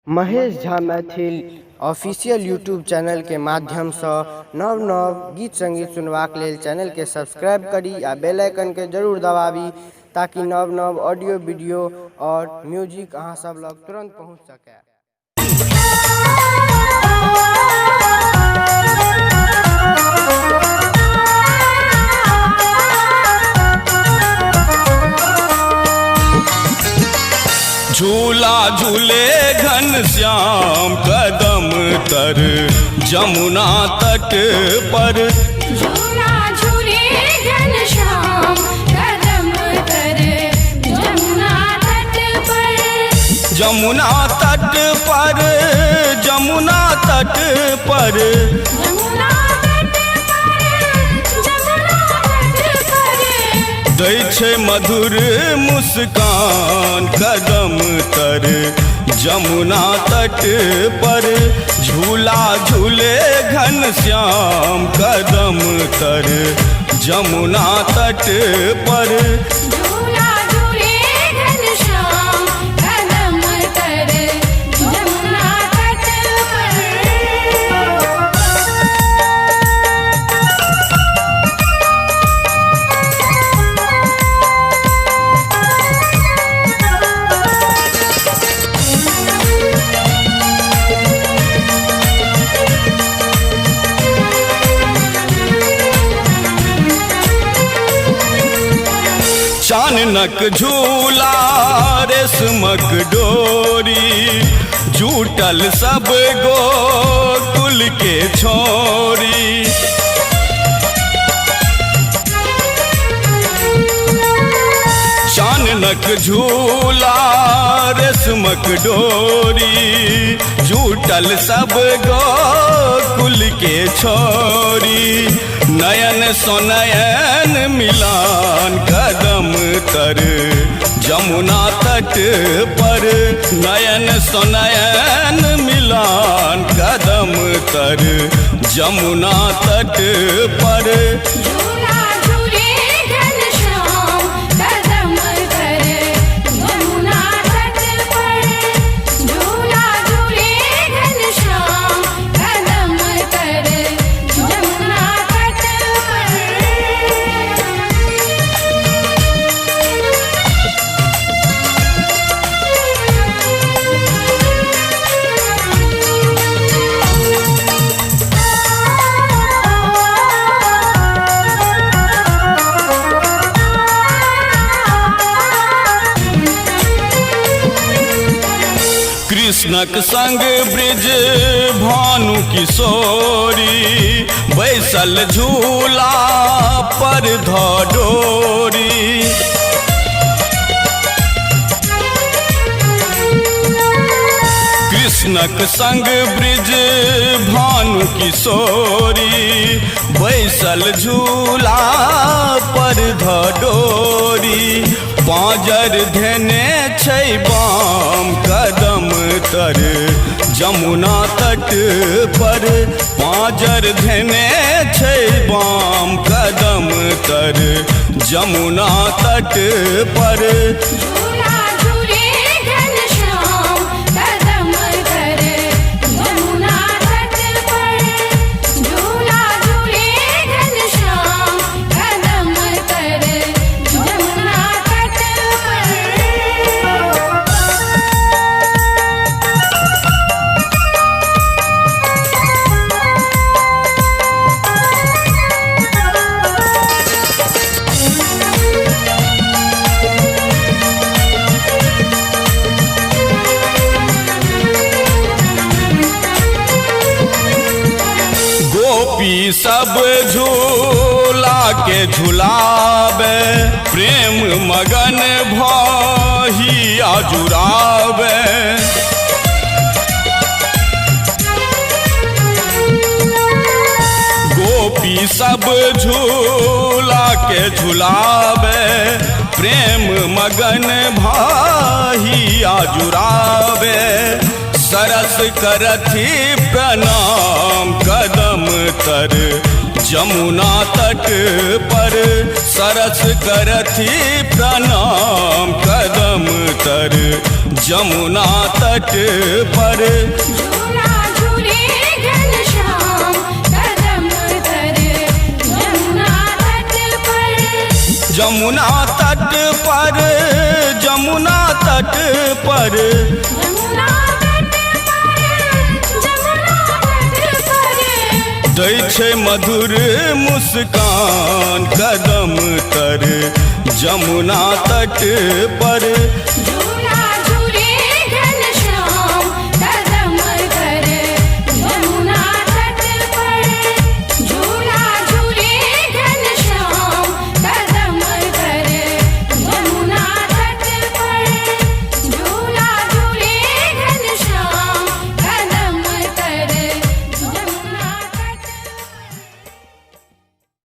Mahesh Jha Maithil official YouTube channel के माध्यम से नव नव गीत संगीत सुनवाक लेल चैनल के सब्सक्राइब करी आ बेल आइकन के जरूर दबावी ताकि नव नव ऑडियो वीडियो और म्यूजिक अहाँ सब लग तुरंत पहुंच सके। झूला झूले घनश्याम कदम तर जमुना तट पर। झूला झूले घनश्याम कदम तर जमुना तट पर। जमुना तट पर जमुना तट पर जमुना तट पर जमुना तट पर। दै छै मधुर मुस्कान कदम तर जमुना तट पर। झूला झूले घनश्याम कदम तर जमुना तट पर। झूला झूले घनश्याम कदम तर जमुना तट पर। चाननक झूला रेशमक डोरी जूटल सब गोकुल के छोरी। चाननक झूला रेशमक डोरी जूटल सब गोकुल के छोरी। नयन सोनयन मिलान कदम तर जमुना तट पर। नयन सोनयन मिलान कदम तर जमुना तट पर। झूला झूले घनश्याम कदम तर जमुना तट पर। झूला झूले घनश्याम कदम तर जमुना तट पर। कृष्णक संग ब्रिज भानु किशोरी बैसल झूला पर धडोरी। कृष्णक संग ब्रिज भानु किशोरी बैसल झूला पर धडोरी। पाँजर धेने छै बाम कदम तर जमुना तट पर। पाँजर धेने छै बाम कदम तर जमुना तट पर। झूला झूले घनश्याम कदम तर जमुना तट पर। झूला झूले घनश्याम कदम तर जमुना तट पर। गोपी सब झूला के झुलावे प्रेम मगन भही आजुरावे। गोपी सब झूला के झुलावे प्रेम मगन भाही आजुरावे। सरस करथि प्रणाम कदम तर जमुना तट पर सरस करथि प्रणाम कदम तर जमुना तट पर झूला झूले घनश्याम कदम तर जमुना तट पर जमुना तट पर जमुना तट पर जमुना तट पर जमुना तट पर दै छै मधुर मुस्कान कदम तर जमुना तट पर झूला